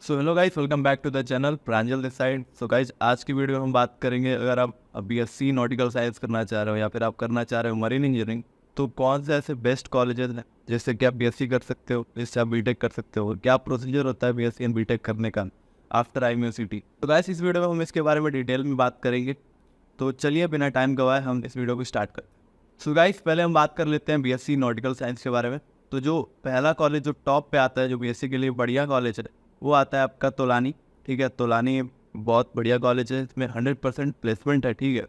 So hello guys, welcome back to the channel Pranjal this side. So guys, आज की video में हम बात करेंगे, अगर आप बीएससी नॉटिकल साइंस करना चाह रहे हो या फिर आप करना चाह रहे हो मरीन इंजीनियरिंग, तो कौन से ऐसे बेस्ट कॉलेजेस हैं जिससे कि आप बीएससी कर सकते हो, जिससे आप बीटेक कर सकते हो, क्या प्रोसीजर होता है बीएससी एंड बीटेक करने का आफ्टर आई यूनिवर्सिटी। तो गाइस, इस वीडियो में हम इसके बारे में डिटेल में बात करेंगे। तो चलिए बिना टाइम गवाए हम इस वीडियो को स्टार्ट करते हैं। सो गाइस, पहले हम बात कर लेते हैं बीएससी नॉटिकल साइंस के बारे में। तो जो पहला कॉलेज जो टॉप पे आता है, जो बीएससी के लिए बढ़िया कॉलेज है, वो आता है आपका तोलानी। ठीक है, तोलानी बहुत बढ़िया कॉलेज है, इसमें 100% प्लेसमेंट है। ठीक है।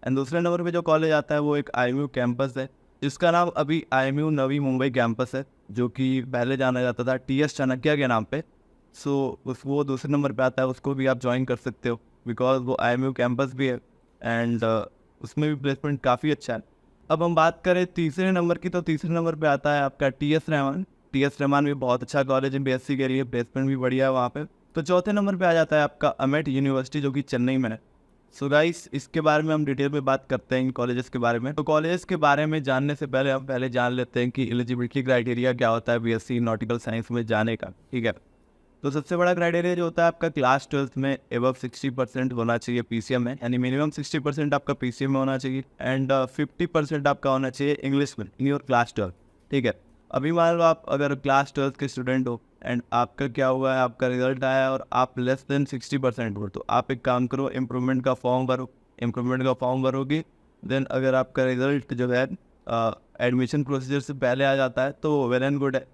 एंड दूसरे नंबर पे जो कॉलेज आता है वो एक आईएमयू कैंपस है, जिसका नाम अभी आईएमयू नवी मुंबई कैंपस है, जो कि पहले जाना जाता था टीएस चाणक्य के नाम पे। सो वो दूसरे नंबर पे आता है, उसको भी आप ज्वाइन कर सकते हो बिकॉज वो आईएमयू कैंपस भी है एंड उसमें भी प्लेसमेंट काफ़ी अच्छा है। अब हम बात करें तीसरे नंबर की, तो तीसरे नंबर पे आता है आपका टीएस रहमान। टीएस रहमान भी बहुत अच्छा कॉलेज है बीएससी के लिए, प्लेसमेंट भी बढ़िया है वहाँ पे। तो चौथे नंबर पे आ जाता है आपका अमेट यूनिवर्सिटी, जो कि चेन्नई में है। सो गाइस, इसके बारे में हम डिटेल में बात करते हैं इन कॉलेजेस के बारे में। तो कॉलेजेस के बारे में जानने से पहले हम जान लेते हैं कि एलिजिबिलिटी क्राइटेरिया क्या होता है बीएससी नॉटिकल साइंस में जाने का। ठीक है। तो सबसे बड़ा क्राइटेरिया जो होता है आपका क्लास 12th में एबव 60% होना चाहिए पीसीएम में, यानी मिनिमम 60% आपका पीसीएम में होना चाहिए एंड 50% आपका होना चाहिए इंग्लिश में इन योर क्लास 12। ठीक है। अभी मान लो आप अगर क्लास 12th के स्टूडेंट हो एंड आपका क्या हुआ है, आपका रिजल्ट आया और आप लेस देन 60% हो, तो आप एक काम करो, इम्प्रूवमेंट का फॉर्म भरो। इम्प्रूवमेंट का फॉर्म भरोगे, देन अगर आपका रिजल्ट जो है एडमिशन प्रोसीजर से पहले आ जाता है तो वेल एंड गुड है।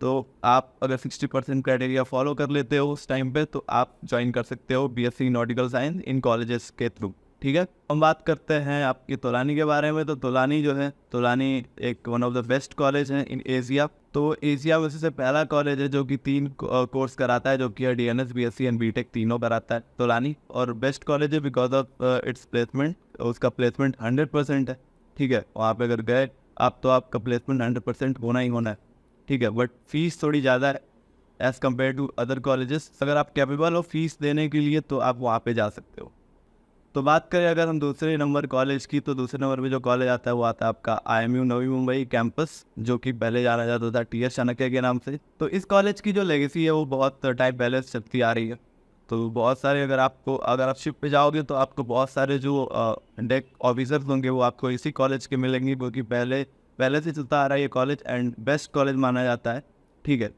तो आप अगर 60% क्राइटेरिया फॉलो कर लेते हो उस टाइम पे, तो आप ज्वाइन कर सकते हो बीएससी नॉटिकल साइंस इन कॉलेजेस के थ्रू। ठीक है। हम बात करते हैं आपकी तोलानी के बारे में। तो तोलानी जो है, तोलानी एक one of the best college है इन एशिया। तो एशिया में से पहला कॉलेज है जो कि 3 कोर्स कराता है, जो कि डीएनएस बीएससी एंड बीटेक तीनों कराता है तोलानी। और बेस्ट कॉलेज है बिकॉज ऑफ इट्स प्लेसमेंट। उसका प्लेसमेंट 100% है। ठीक है, वहाँ पे अगर गए आप तो आपका प्लेसमेंट 100% होना ही होना है। ठीक है, बट फीस थोड़ी ज़्यादा है as compare to other colleges. अगर आप कैपेबल हो फीस देने के लिए तो आप वहाँ पे जा सकते हो। तो बात करें अगर हम दूसरे नंबर कॉलेज की, तो दूसरे नंबर पे जो कॉलेज आता है वो आता है आपका आईएमयू नवी मुंबई कैंपस, जो कि पहले जाना जाता था टीएस चाणक्य के नाम से। तो इस कॉलेज की जो लेगेसी है वो बहुत टाइम पहले से चलती आ रही है। तो बहुत सारे अगर आप शिप पे जाओगे तो आपको बहुत सारे जो डेक ऑफिसर्स होंगे वो आपको इसी कॉलेज के मिलेंगे, क्योंकि पहले से चलता आ रहा है ये कॉलेज एंड बेस्ट कॉलेज माना जाता है। ठीक है।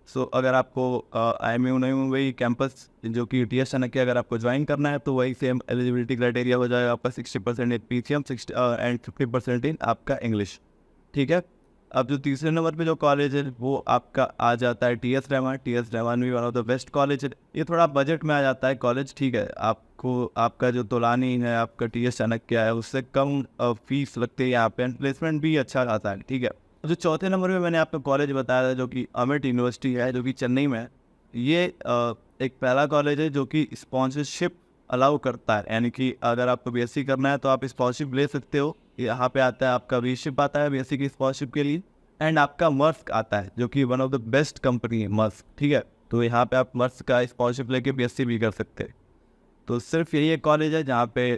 सो अगर आपको आईएमयू नई मुंबई कैंपस जो कि टीएस चाणक्य अगर आपको ज्वाइन करना है, तो वही सेम एलिजिबिलिटी क्राइटेरिया हो जाएगा आपका 60% इन पीसीएम एंड 50% इन आपका इंग्लिश। ठीक है। अब जो तीसरे नंबर पे जो कॉलेज है वो आपका आ जाता है टीएस रहमान। टीएस रहमान भी one of the best college है। ये थोड़ा बजट में आ जाता है कॉलेज। ठीक है, आपको आपका जो तोलानी है, आपका टीएस चाणक्य है, उससे कम फीस लगती है यहाँ पे, प्लेसमेंट भी अच्छा खाता है। ठीक है। जो चौथे नंबर पे मैंने आपको कॉलेज बताया था, जो कि अमेट यूनिवर्सिटी है, जो कि चेन्नई में है। ये एक पहला कॉलेज है जो कि स्पॉन्सरशिप अलाउ करता है, यानी कि अगर आपको बीएससी करना है तो आप स्पॉन्सरशिप ले सकते हो। यहाँ पे आता है आपका वीशिप आता है बीएससी की स्पॉन्सरशिप के लिए एंड आपका मर्स्क आता है, जो कि one of the best company है मर्स्क। ठीक है। तो यहाँ पे आप मर्स्क का स्पॉन्सरशिप लेके बीएससी भी कर सकते हैं। तो सिर्फ यही एक कॉलेज है जहाँ पे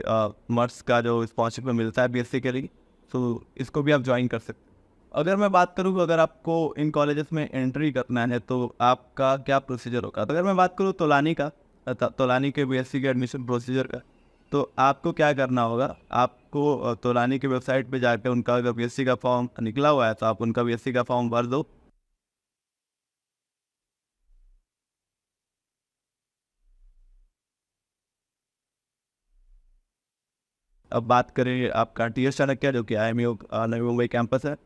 मर्स्क का जो स्पॉन्सरशिप मिलता है बीएससी के लिए, तो इसको भी आप ज्वाइन कर सकते हैं। अगर मैं बात करूँ अगर आपको इन कॉलेजेस में एंट्री करना है तो आपका क्या प्रोसीजर होगा, तो अगर मैं बात करूँ तोलानी का, तोलानी के बीएससी के एडमिशन प्रोसीजर का, तो आपको क्या करना होगा, आपको तोलानी के वेबसाइट पे जाकर उनका अगर बीएससी का फॉर्म निकला हुआ है तो आप उनका बीएससी का फॉर्म भर दो। अब बात करें आपका टीएस चाणक्य, जो कि आईएमयू नवी मुंबई कैंपस है,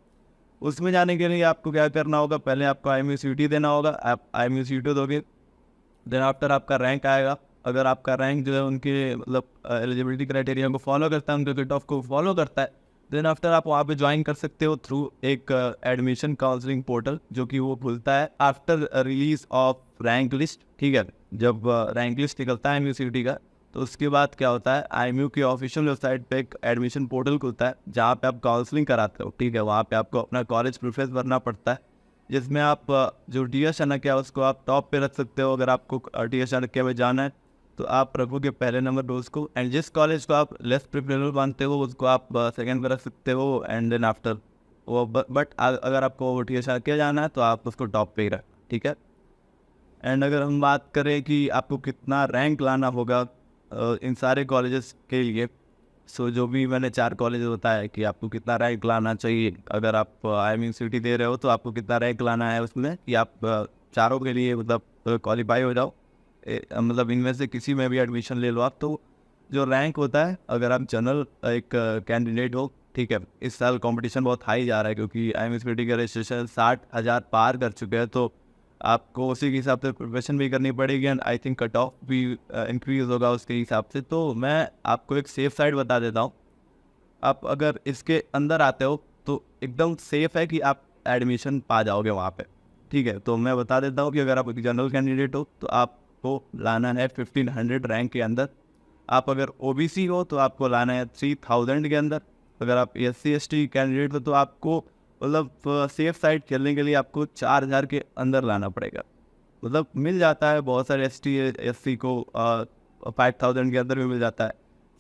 उसमें जाने के लिए आपको क्या करना होगा, पहले आपको आईएमयू सीटी देना होगा। आप आईएमयू सीटी दोगे, देन आफ्टर आपका रैंक आएगा। अगर आपका रैंक जो है उनके मतलब एलिजिबिलिटी क्राइटेरिया को फॉलो करता है, उनके कट ऑफ को फॉलो करता है, देन आफ्टर आप वहाँ पे ज्वाइन कर सकते हो थ्रू एक एडमिशन काउंसलिंग पोर्टल, जो कि वो खुलता है after release of rank list. ठीक है। जब रैंक लिस्ट निकलता है एमयूसीटी का, तो उसके बाद क्या होता है, आईएमयू की ऑफिशियल वेबसाइट पे एक एडमिशन पोर्टल खुलता है जहाँ पे आप काउंसलिंग कराते हो। ठीक है। वहाँ पे आपको अपना कॉलेज प्रेफरेंस भरना पड़ता है, जिसमें आप जो टीएस चाणक्य है उसको आप टॉप पे रख सकते हो। अगर आपको टीएस चाणक्य में जाना है तो आप रखोगे पहले नंबर पे उसको, एंड जिस कॉलेज को आप लेस प्रिफरेबल मानते हो उसको आप सेकंड पे रख सकते हो एंड देन आफ्टर वो। बट अगर आपको टीएस चाणक्य जाना है तो आप उसको टॉप पे ही रख। ठीक है। एंड अगर हम बात करें कि आपको कितना रैंक लाना होगा इन सारे कॉलेजेस के लिए, सो जो भी मैंने 4 कॉलेज बताया कि आपको कितना रैंक लाना चाहिए, अगर आप IIM सिटी दे रहे हो तो आपको कितना रैंक लाना है उसमें कि आप चारों के लिए मतलब क्वालिफाई हो जाओ, मतलब इनमें से किसी में भी एडमिशन ले लो आप। तो जो रैंक होता है, अगर आप जनरल एक कैंडिडेट हो, ठीक है, इस साल कंपटीशन बहुत हाई जा रहा है क्योंकि IIM सिटी का रजिस्ट्रेशन 60,000 पार कर चुके हैं, तो आपको उसी के हिसाब से प्रिपरेशन भी करनी पड़ेगी and I think cut off भी इंक्रीज होगा उसके हिसाब से। तो मैं आपको एक सेफ साइड बता देता हूँ, आप अगर इसके अंदर आते हो तो एकदम सेफ है कि आप एडमिशन पा जाओगे वहाँ पे, ठीक है। तो मैं बता देता हूँ कि अगर आप एक जनरल कैंडिडेट हो तो आपको लाना है 1500 रैंक के अंदर। आप अगर OBC हो तो आपको लाना है 3000 के अंदर। अगर आप SC/ST कैंडिडेट हो तो आपको मतलब सेफ साइड खेलने के लिए आपको 4000 के अंदर लाना पड़ेगा। मतलब मिल जाता है बहुत सारे ST/SC को 5000 के अंदर भी मिल जाता है।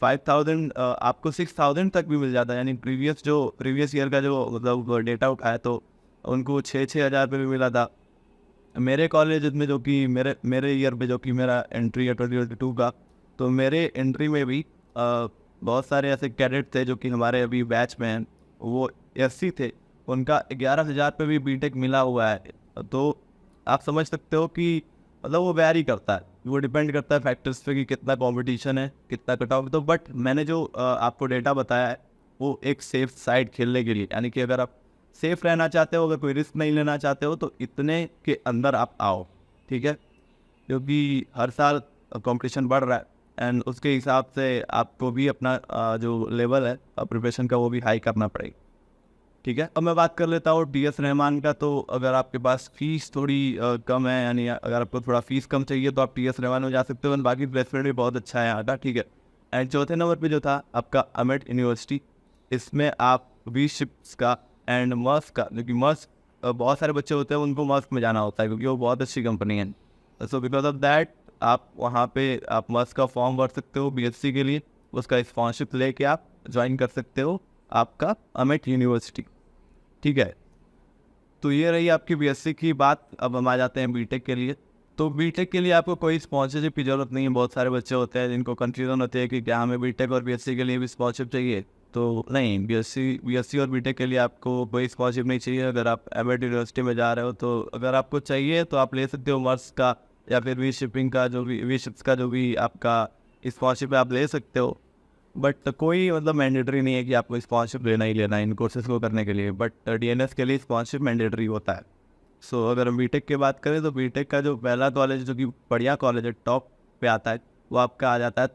5000 आपको 6000 तक भी मिल जाता है, यानी प्रीवियस ईयर का जो मतलब डेटा उठाया तो उनको 6-6 हज़ार पे भी मिला था। मेरे कॉलेज में जो कि मेरे ईयर पे जो कि मेरा एंट्री है 2022 का, तो मेरे एंट्री में भी बहुत सारे ऐसे कैडेट थे जो कि हमारे अभी बैच में हैं, वो SC थे, उनका 11,000 पे भी बीटेक मिला हुआ है। तो आप समझ सकते हो कि मतलब वो वैरी करता है, वो डिपेंड करता है फैक्टर्स पे कि कितना कंपटीशन है, कितना कट ऑफ। तो बट मैंने जो आपको डेटा बताया है वो एक सेफ साइड खेलने के लिए, यानी कि अगर आप सेफ रहना चाहते हो, अगर कोई रिस्क नहीं लेना चाहते हो तो इतने के अंदर आप आओ, ठीक है, क्योंकि हर साल कंपटीशन बढ़ रहा है एंड उसके हिसाब से आपको भी अपना जो लेवल है प्रिपरेशन का वो भी हाई करना पड़ेगा, ठीक है। अब मैं बात कर लेता हूँ DS रहमान का। तो अगर आपके पास फीस थोड़ी कम है, यानी अगर आपको थोड़ा फीस कम चाहिए तो आप DS रहमान में जा सकते हो, बाकी प्लेसमेंट भी बहुत अच्छा है यहाँ का, ठीक है। एंड चौथे नंबर पे जो था आपका अमेट यूनिवर्सिटी, इसमें आप V-शिप्स का एंड मस्क का, जो कि मस्क बहुत सारे बच्चे होते हैं उनको मस्क में जाना होता है क्योंकि वो बहुत अच्छी कंपनी है। सो बिकॉज ऑफ दैट आप वहाँ पे आप मस्क का फॉर्म भर सकते हो BSc के लिए, उसका स्पॉन्सरशिप लेके आप ज्वाइन कर सकते हो आपका अमेट यूनिवर्सिटी, ठीक है। तो ये रही आपकी BSc की बात। अब हम आ जाते हैं बीटेक के लिए। तो बीटेक के लिए आपको कोई स्पॉन्सरशिप की ज़रूरत नहीं है। बहुत सारे बच्चे होते हैं जिनको कन्फ्यूजन होती है कि क्या हमें बीटेक और BSc के लिए भी स्पॉन्सरशिप चाहिए। तो नहीं, BSc और बीटेक के लिए आपको कोई स्पॉन्सरशिप नहीं चाहिए। अगर आप एमएट यूनिवर्सिटी में जा रहे हो तो अगर आपको चाहिए तो आप ले सकते हो मर्स का या फिर V-शिपिंग का, जो भी V-शिप्स का जो भी आपका स्पॉन्सरशिप है आप ले सकते हो। बट कोई मतलब मैंडेटरी नहीं है कि आपको स्पॉन्सरशिप लेना ही लेना है इन कोर्सेज को करने के लिए, बट DNS के लिए स्पॉन्सरशिप मैंडेटरी होता है। सो अगर हम बीटेक की बात करें तो बीटेक का जो पहला कॉलेज जो कि बढ़िया कॉलेज है, टॉप पे आता है, वो आपका आ जाता है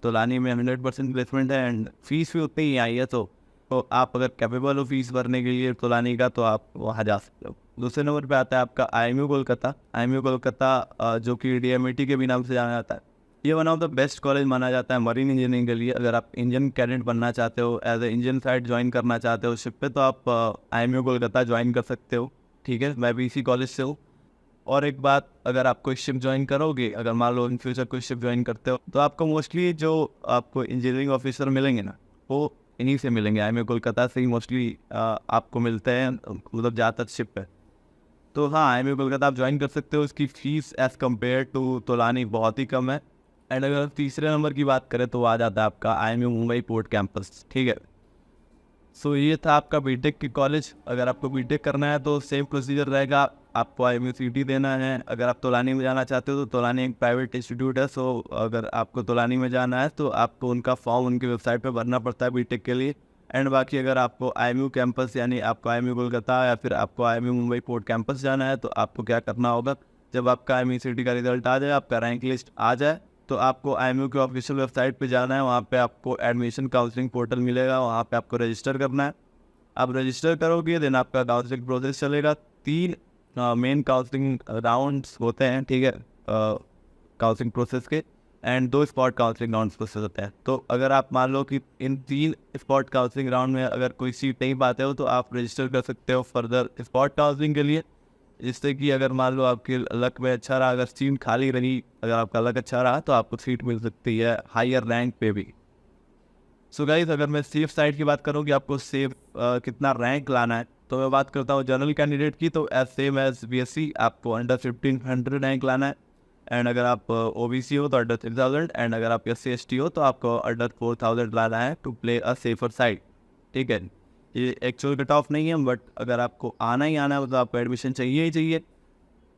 तोलानी में 100% प्लेसमेंट है एंड फीस भी उतनी ही आई है। तो आप अगर कैपेबल हो फीस भरने के लिए तोलानी का तो आप वहाँ जा सकते हो। दूसरे नंबर पे आता है आपका IIMU कोलकाता, जो कि DMIT के भी नाम से जाना जाता है। ये one of the best college माना जाता है मरीन इंजीनियरिंग के लिए। अगर आप इंजन कैडेट बनना चाहते हो, as a engine side join करना चाहते हो शिप पे, तो आप IIMU कोलकाता ज्वाइन कर सकते हो, ठीक है। मैं भी इसी कॉलेज से हूँ। और एक बात, अगर आप कोई शिप ज्वाइन करोगे, अगर मान लो इन फ्यूचर कोई शिप ज्वाइन करते हो, तो आपको मोस्टली जो आपको इंजीनियरिंग ऑफिसर मिलेंगे ना, वो इन्हीं से मिलेंगे। IIMU कोलकाता से ही मोस्टली आपको मिलते हैं, मतलब ज़्यादातर शिप पे। तो हाँ, IIMU कोलकाता आप ज्वाइन कर सकते हो। इसकी fees as compare to Tolani बहुत ही कम है। एंड अगर तीसरे नंबर की बात करें तो आ जाता है आपका IIMU मुंबई पोर्ट कैंपस, ठीक है। सो ये था आपका बीटेक की कॉलेज। अगर आपको बीटेक करना है तो सेम प्रोसीजर रहेगा, आपको IIMU CT देना है। अगर आप तोलानी में जाना चाहते हो तो तोलानी एक प्राइवेट इंस्टीट्यूट है, सो अगर आपको तोलानी में जाना है तो आपको उनका फॉर्म उनकी वेबसाइट पे भरना पड़ता है बीटेक के लिए। एंड बाकी अगर आपको IIMU कैंपस, यानी आपको IIMU कोलकाता या फिर आपको IIMU मुंबई पोर्ट कैंपस जाना है, तो आपको क्या करना होगा, जब आपका IIMU CT का रिजल्ट आ जाए, आपका रैंक लिस्ट आ जाए, तो आपको IIMU के ऑफिशियल वेबसाइट पे जाना है। वहाँ पे आपको एडमिशन काउंसलिंग पोर्टल मिलेगा, वहाँ पे आपको रजिस्टर करना है। आप रजिस्टर करोगे देन आपका काउंसलिंग प्रोसेस चलेगा। 3 मेन काउंसलिंग राउंड्स होते हैं, ठीक है, काउंसलिंग प्रोसेस के, and 2 spot counselling rounds process होते हैं। तो अगर आप मान लो कि इन 3 स्पॉट काउंसलिंग राउंड में अगर कोई सीट नहीं पाते हो तो आप रजिस्टर कर सकते हो फर्दर स्पॉट काउंसलिंग के लिए, जिससे कि अगर मान लो आपके लक में अच्छा रहा, अगर सीट खाली रही, अगर आपका लक अच्छा रहा तो आपको सीट मिल सकती है हायर रैंक पे भी। सो गाइस, अगर मैं सेफ साइड की बात करूँ कि आपको सेफ कितना रैंक लाना है, तो मैं बात करता हूँ जनरल कैंडिडेट की, तो एज सेम एज BSc आपको अंडर 1500 रैंक लाना है। एंड अगर आप OBC हो तो अंडर 3000, एंड अगर आप SC/ST हो तो आपको अंडर 4000 लाना है to play a safer side. ठीक है, ये एक्चुअल कट ऑफ नहीं है, बट अगर आपको आना ही आना है, मतलब आपको एडमिशन चाहिए ही चाहिए,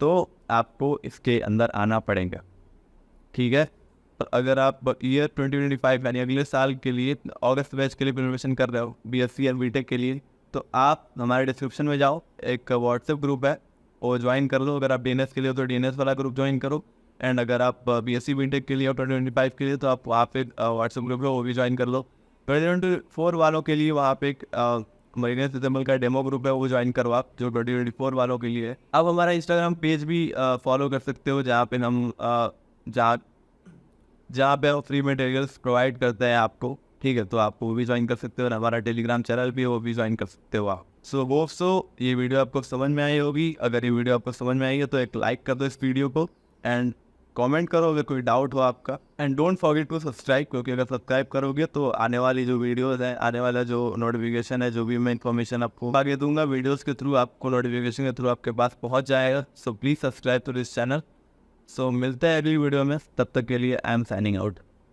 तो आपको इसके अंदर आना पड़ेगा। ठीक है, तो अगर आप ईयर 2025 यानी अगले साल के लिए अगस्त बैच के लिए प्रिपरेशन कर रहे हो BSc या BTech के लिए, तो आप हमारे डिस्क्रिप्शन में जाओ, एक व्हाट्सएप ग्रुप है वो ज्वाइन कर लो। अगर आप DNS के लिए हो तो DNS वाला ग्रुप ज्वाइन करो, एंड अगर आप BSc BTech के लिए हो 2025 के लिए, तो आप वहाँ पे व्हाट्सएप ग्रुप है वो भी ज्वाइन कर लो। 2024 वालों के लिए वहाँ पे एक मरीना सितम्बल का डेमो ग्रुप है वो ज्वाइन करो आप, जो 2024 वालों के लिए है। आप हमारा इंस्टाग्राम पेज भी फॉलो कर सकते हो, जहाँ पे हम जहाँ पे हम फ्री मटेरियल्स प्रोवाइड करते हैं आपको। ठीक है, तो आप वो भी ज्वाइन कर सकते हो, और हमारा टेलीग्राम चैनल भी है वो भी ज्वाइन कर सकते हो आप। सो ये वीडियो आपको समझ में आई होगी। अगर ये वीडियो आपको समझ में आई है तो एक लाइक कर दो इस वीडियो को, एंड कमेंट करो अगर कोई डाउट हो आपका, and don't forget to subscribe, क्योंकि अगर सब्सक्राइब करोगे तो आने वाली जो वीडियोस हैं, आने वाला जो नोटिफिकेशन है, जो भी मैं इन्फॉर्मेशन आपको आगे दूंगा वीडियोस के थ्रू, आपको नोटिफिकेशन के थ्रू आपके पास पहुंच जाएगा। So please subscribe to this channel. So मिलते हैं अगली वीडियो में, तब तक के लिए आई एम साइनिंग आउट।